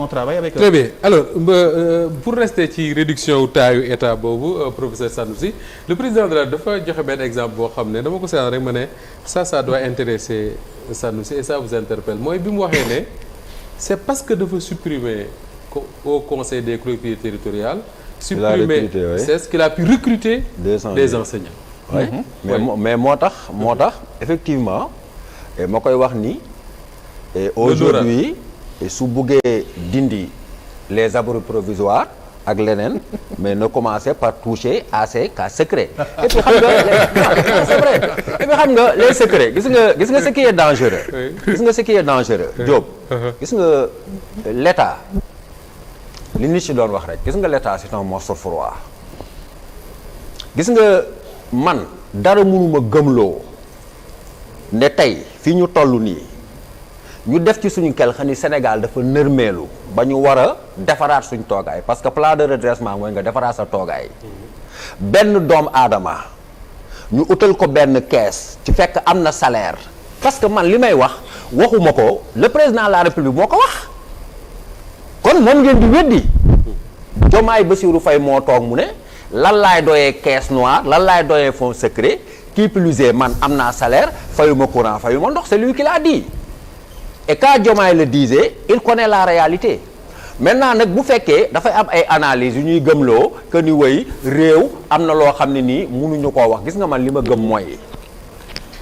on travaille avec eux. Très bien alors pour rester ci réduction taayu état boobu professeur Sanoussi le président de la dafa joxe benn exemple boo xam ne dama ko seetlu rek ma ne ça doit intéresser Sanoussi et ça vous interpelle mooy bi mu waxee ne c'est parce que dafa supprimer au conseil des collectivités territoriales. supprimer c'est ce qu'il a pu recruter des enseignants. Oui. mais moo tax effectivement ma koy wax ni aujourd'hui su buggee dindi les abris provisoires ak leneen mais ne commencer par toucher à ces cas secrets et puis xam nga c'est vrai et puis xam nga les secrets gis nga ce qui est dangereux gis nga ce qui est dangereux Diop gis nga l'état li nit ci doon wax rek gis nga l'état c'est un monstre froid gis nga man dara mënuma gëmloo ne tey fi ñu toll nii ñu def ci suñu kel xam ni Sénégal dafa nërmeelu ba ñu war a defaraat suñ toogaay parce que plan de redressement mooy nga defaraat sa toogaay benn doom aadama ñu utal ko benn kees ci fekk am na salaire parce que man li may waxuma ko le président de la République moo ko wax kon moom ngeen di weddi Diomaye Bassirou Faye moo toog mu ne lan laay doyee caisse noire lan laay doyee fonds secret qui plus est man am naa salaire fayuma courant fayuma ndox c'est lui qui l'a dit et quand Diomaye le disait il connaît la réalité maintenant nag bu fekkee dafay am ay analyses yu ñuy gëmloo que ni way réew am na loo xam ne nii mënuñu koo wax gis nga man li ma gëm mooy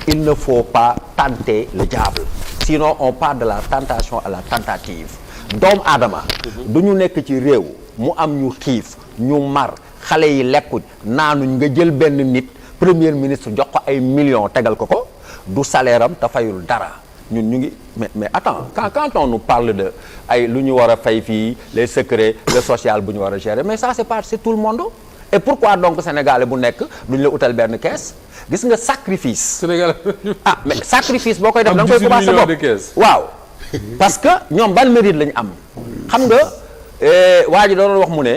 il ne faut pas tenter le diable sinon on part de la tentation à la tentative doomu aadama du ñu nekk ci réew mu am ñu xiif ñu mar xale yi lekkuñ naanuñ nga jël benn nit premier ministre jox ko ay millions tegal ko du salaire am te fayul dara ñun ñu ngi mais attends quand on nous parle de ay lu ñu war a fay fii les secrets le social bu ñu war a gérer mais ça c'est tout le monde et pourquoi donc sénégalais bu nekk duñ la utal benn caisse gis nga sacrifice. Sénégal mais sacrifice boo koy def da nga koy commencer sa bopp waaw parce que ñoom ban mérite lañu am xam nga waa ji doon wax mu ne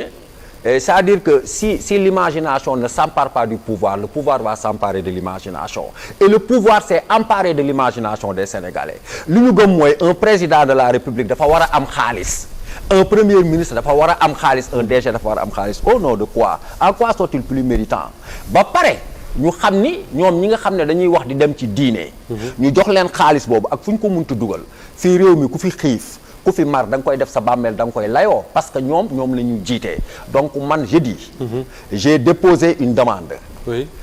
c'est-à-dire que si l'imagination ne s'empare pas du pouvoir le pouvoir va s'emparer de l'imagination et le pouvoir s'est emparé de l'imagination des Sénégalais li ñu gëm mooy un président de la République dafa war a am xaalis un premier ministre dafa war a am xaalis un DG dafa war a am xaalis au nom de quoi en quoi sont-ils plus méritants ba pare ñu xam ni ñoom ñi nga xam ne dañuy wax di dem ci diine ñu jox leen xaalis boobu ak fu ñu ko munti dugal fii réew mi ku fi xiif ku fi mar da nga koy def sa bàmmeel da nga koy layoo parce que ñoom la ñu jiitee donc man je dis j'ai déposé une demande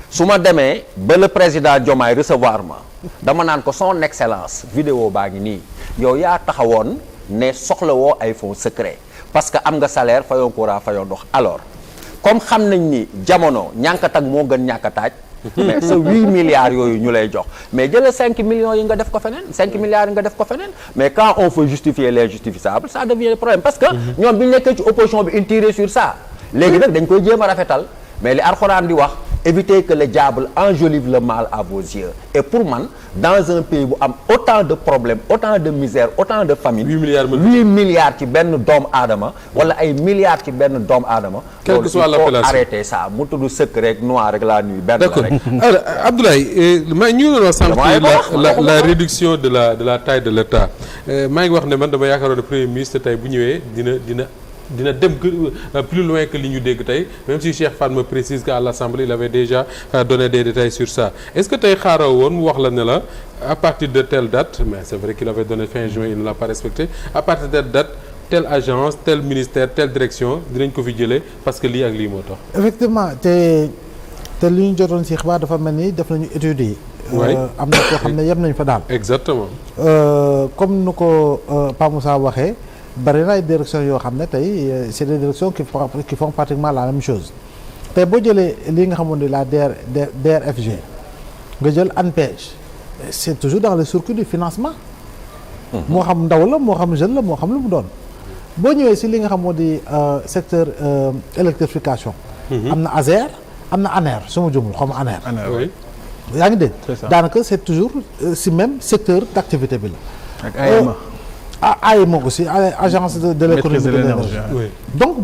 su ma demee ba le président Diomaye recevoir ma dama naan ko son excellence vidéo baa ngi nii yow yaa taxawoon ne soxlawoo ay fonds secret parce que am nga salaire fayoo courant fayoo ndox alors comme xam nañ ni jamono ñànkatag moo gën ñàkkataaj mais sa 8 milliards yooyu ñu lay jox mais jëlee 5 millions yi nga def ko feneen 5 milliards yi nga def ko feneen mais quand on veut justifier l'injustifiable ça devient problème parce que ñoom bi ñu nekkee ci opposition bi ils tiraient sur ça léegi nag dañ koy jéem a rafetal mais li Alxuraan di wax éviter que le diable enjolive le mal à vos yeux et pour man dans un pays bu am autant de problèmes autant de misère autant de famine 8 milliards ci benn doomu aadama wala ay milliards ci benn doomu aadama quelle que soit l'appellation il faut arrêter ça mu tudd secret rek noir rek la nuit benn d'accord alors Abdoulaye maa ñu ngi doon sant la réduction de la taille de l'État maa ngi wax ne man dama yaakaaroon ne premier ministre tey bu ñëwee dina dem plus loin que li ñu dégg tey même si Cheikh Fall me précise qu'à l'Assemblée il avait déjà donné des détails sur ça est-ce que tey xaaroo woon mu wax la ne la à partir de telle date mais c'est vrai qu'il avait donné fin juin il ne l'a pas respecté à partir de telle date telle agence tel ministère telle direction dinañ ko fi jëlee parce que lii ak lii moo tax. effectivement te li ñu jotoon ci xibaar dafa mel ni def nañu études yi. am na koo xam ne yem nañ fa daal. exactement. comme nu ko Pa Moussa waxee. bari na ay directions yoo xam ne tey c'est des directions qui font pratiquement la même chose tey boo jëlee lii nga xamoon ne la DRFG nga jël ANPEJ c'est toujours dans le circuit du financement moo xam ndaw la moo xam jeune la moo xam lu mu doon boo ñëwee si li nga xamoon di secteur électrification am na ASER am na ANER su ma jumul xam ANER yaa ngi dégg daanaka c'est toujours si même secteur d'activité bi la ak AEMA AEMA aussi agence de l'économie de l'énergie donc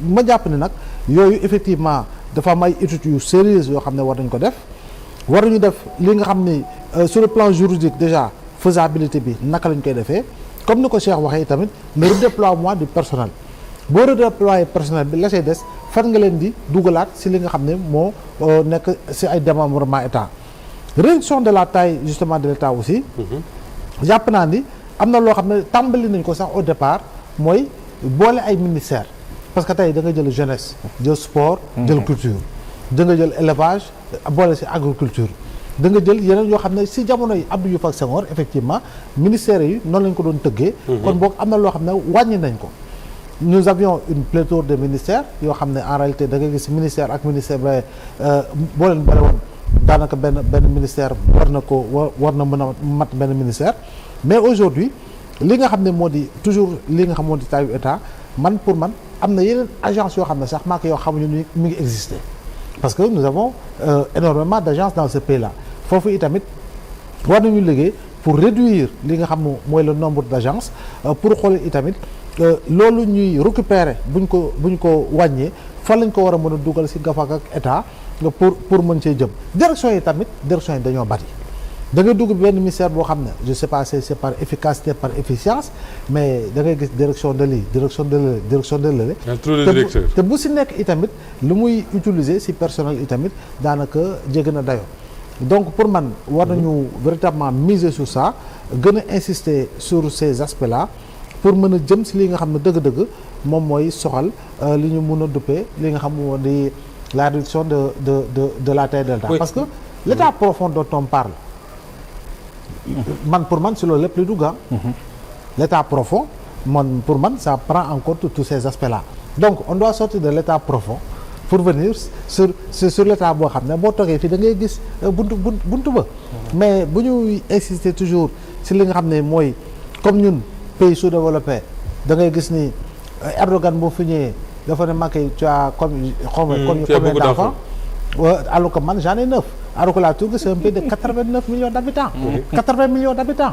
ma jàpp ne nag yooyu effectivement dafa am ay études yu sérieuses yoo xam ne war nañ ko def waruñu def li nga xam ni sur le plan juridique déjà faisabilité bi naka lañ koy defee comme ni ko Cheikh waxee tamit le redéploiement du personnel boo redéployer personnel bi la say des fan nga leen di dugalaat si li nga xam ne moo nekk si ay démembrement état réduction de la taille justement de l'état aussi jàpp naa ni am na loo xam ne tàmbali nañ ko sax au départ mooy boole ay ministères parce que tey da nga jël jeunesse jël sport jël culture da nga jël élevage boole si agriculture da nga jël yeneen yoo xam ne si jamono yi Abdou Diouf ak Senghor effectivement ministères yi noonu lañ ko doon tëggee kon boog am na loo xam ne wàññi nañ ko nous avions une pléthore de ministères yoo xam ne en réalité da nga gis ministère ak ministère ba boo leen boole woon daanaka benn ministère war na mën a mat benn ministère mais aujourd'hui li nga xam ne moo di toujours li nga xam moo di taayu état man pour man am na yeneen agence yoo xam ne sax maa ko yow xamuñu ni mi ngi exister parce que nous avons énormément d'agences dans ce pays là foofu itamit war nañu liggéey pour réduire li nga xam ne mooy le nombre d'agences pour xool itamit loolu ñuy récupérer buñ ko wàññee fan lañ ko war a mën a dugal ci gafak ak état pour mën cee jëm direction yi dañoo bari da ngay dugg benn ministère boo xam ne je sais pas c'est par efficacité par efficience mais da ngay gis direction de lii direction de lële direction de lële te bu ci nekk itamit lu muy utiliser ci personnel itamit daanaka jégg na dayoo donc pour man war nañu véritablement miser sur ça gën a insister sur ces aspects là pour mën a jëm ci li nga xam ne dëgg-dëgg moom mooy soxal li ñu mun a duppee li nga xam moo di la réduction de la taille de l'État parce que l'état profond dont on parle pour man si loolu lépp li dugga l'état profond pour man ça prend en compte tous ces aspects là donc on doit sortir de l'état profond pour venir sur l'état boo xam ne boo toogee fii da ngay gis buntu ba mais bu ñuy insister toujours si li nga xam ne mooy comme ñun pays sous-développé da ngay gis ni Erdogan boo fi ñëwee dafa ne Macky tu as combien d'enfants alors que man j'en ai 9 alors que la Turquie c'est un pays de 89 millions d'habitants 80 millions d'habitants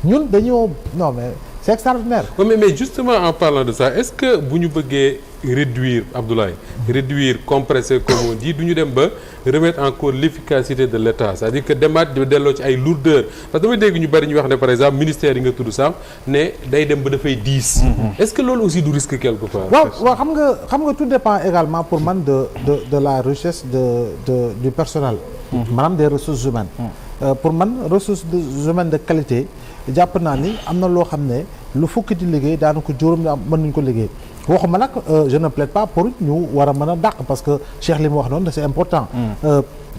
ñun dañoo non mais c'est extraordinaire. Oui, mais justement en parlant de ça est-ce que bu ñu bëggee réduire Abdoulaye compresser comme on dit du ñu dem ba remettre en cause l'efficacité de l'État c'est-à-dire que demaat delloo ci ay lourdeur parce que damay dégg ñu bari ñu wax ne par exemple ministère yi nga tudd sax ne day dem ba dafay diis. Est-ce que loolu aussi du risque quelque part. waaw xam nga tout dépend également pour man de la richesse du personnel. maanaam des ressources humaines. pour man ressources humaines de qualité. jàpp naa ni am na loo xam ne lu fukki di liggéey daanaka juróom mën nañu ko liggéey waxuma nag je ne plaide pas pour ñu war a mën a dàq parce que Cheikh li mu wax noonu c'est important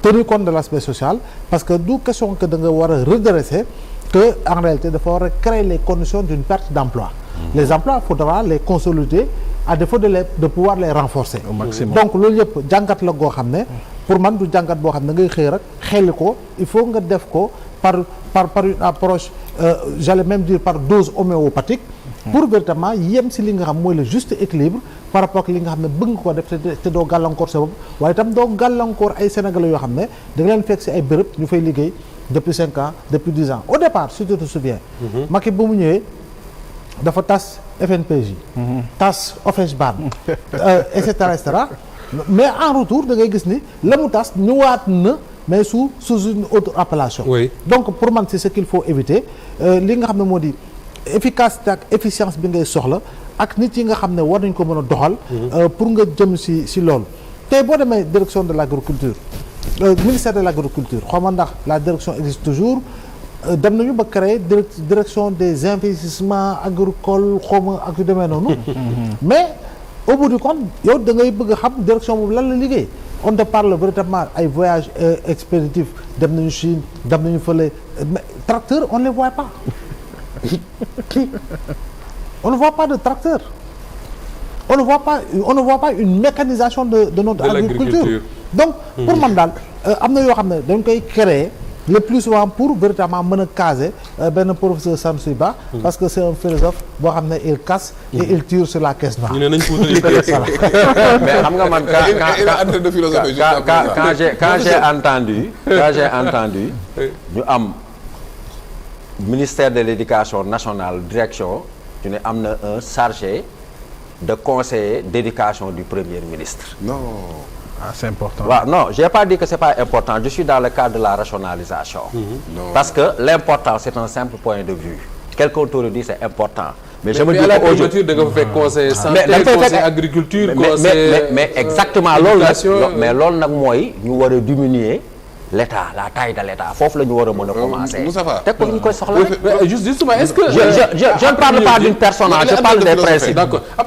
tenir compte de l'aspect social parce que du question que da nga war a redresser que en réalité dafa war a créer les conditions d'une perte d'emploi les emplois faudra les consolider à défaut de pouvoir les renforcer au maximum donc loolu yëpp jàngat la goo xam ne pour man du jàngat boo xam ne ngay xëy rek xelli ko il faut nga def ko par une approche j'allais même dire par dose homéopathique pour véritablement yem si li nga xam mooy le juste équilibre par rapport ak li nga xam ne bëgg nga ko def te doo gàllankoor sa bopp waaye itam doo gàllankoor ay Sénégalais yoo xam ne da nga leen fekk si ay béréb ñu fay liggéey depuis 5 ans depuis 10 ans au départ si tu te souviens Macky bu mu ñëwee dafa tas FNPJ tas OFEJBAN et cetera mais en retour da ngay gis ni la mu tas ñëwaat na mais sous une autre appellation. Oui. Donc pour man c'est ce qu'il faut éviter li nga xam ne moo di efficacité ak efficience bi ngay soxla ak nit yi nga xam ne war nañ ko mën a doxal. pour nga jëm si loolu. tey boo demee direction de l'agriculture ministère de l'agriculture xaw ma ndax la direction existe toujours dem nañu ba créer direction des investissements agricoles xaw ma ak yu demee noonu. mais au bout du compte yow da ngay bëgg a xam direction boobu lan la liggéey. on te parle véritablement ay voyages expéditifs dem nañu Chine dem nañu fële mais tracteurs on ne les voit pas on ne voit pas de tracteurs on ne voit pas une mécanisation de notre agriculture donc pour man daal am na yoo xam ne dañ koy créer le plus souvent pour véritablement mën a caser benn professeur Sanusi Ba parce que c'est un philosophe boo xam ne il casse et il tire sur la caisse noire. ñu ne nañ ko wutali mais xam nga man quand j'ai entendu ñu am ministère de l'éducation nationale direction ñu ne am na un chargé de conseiller d'éducation du premier ministre. Non. Ah, c'est important. Ouais, non, j'ai pas dit que c'est pas important. Je suis dans le cadre de la rationalisation. Non. Parce que l'important, c'est un simple point de vue. quelqu'un t'aurait dit c'est important. Mais je me dis à la qu'aujourd'hui primature da nga fa fekk conseil santé da nga fay conseil fekk- agriculture mais conseil exactement loolu nag éducation. mais loolu nag mooy ñu war a diminuer l'état la taille de l'état foofu la ñu war a mën a commencer. Moustapha. teg ko ñu koy soxla rek. Justement est-ce que je ne parle pas d'une personne, je parle des principes. d'accord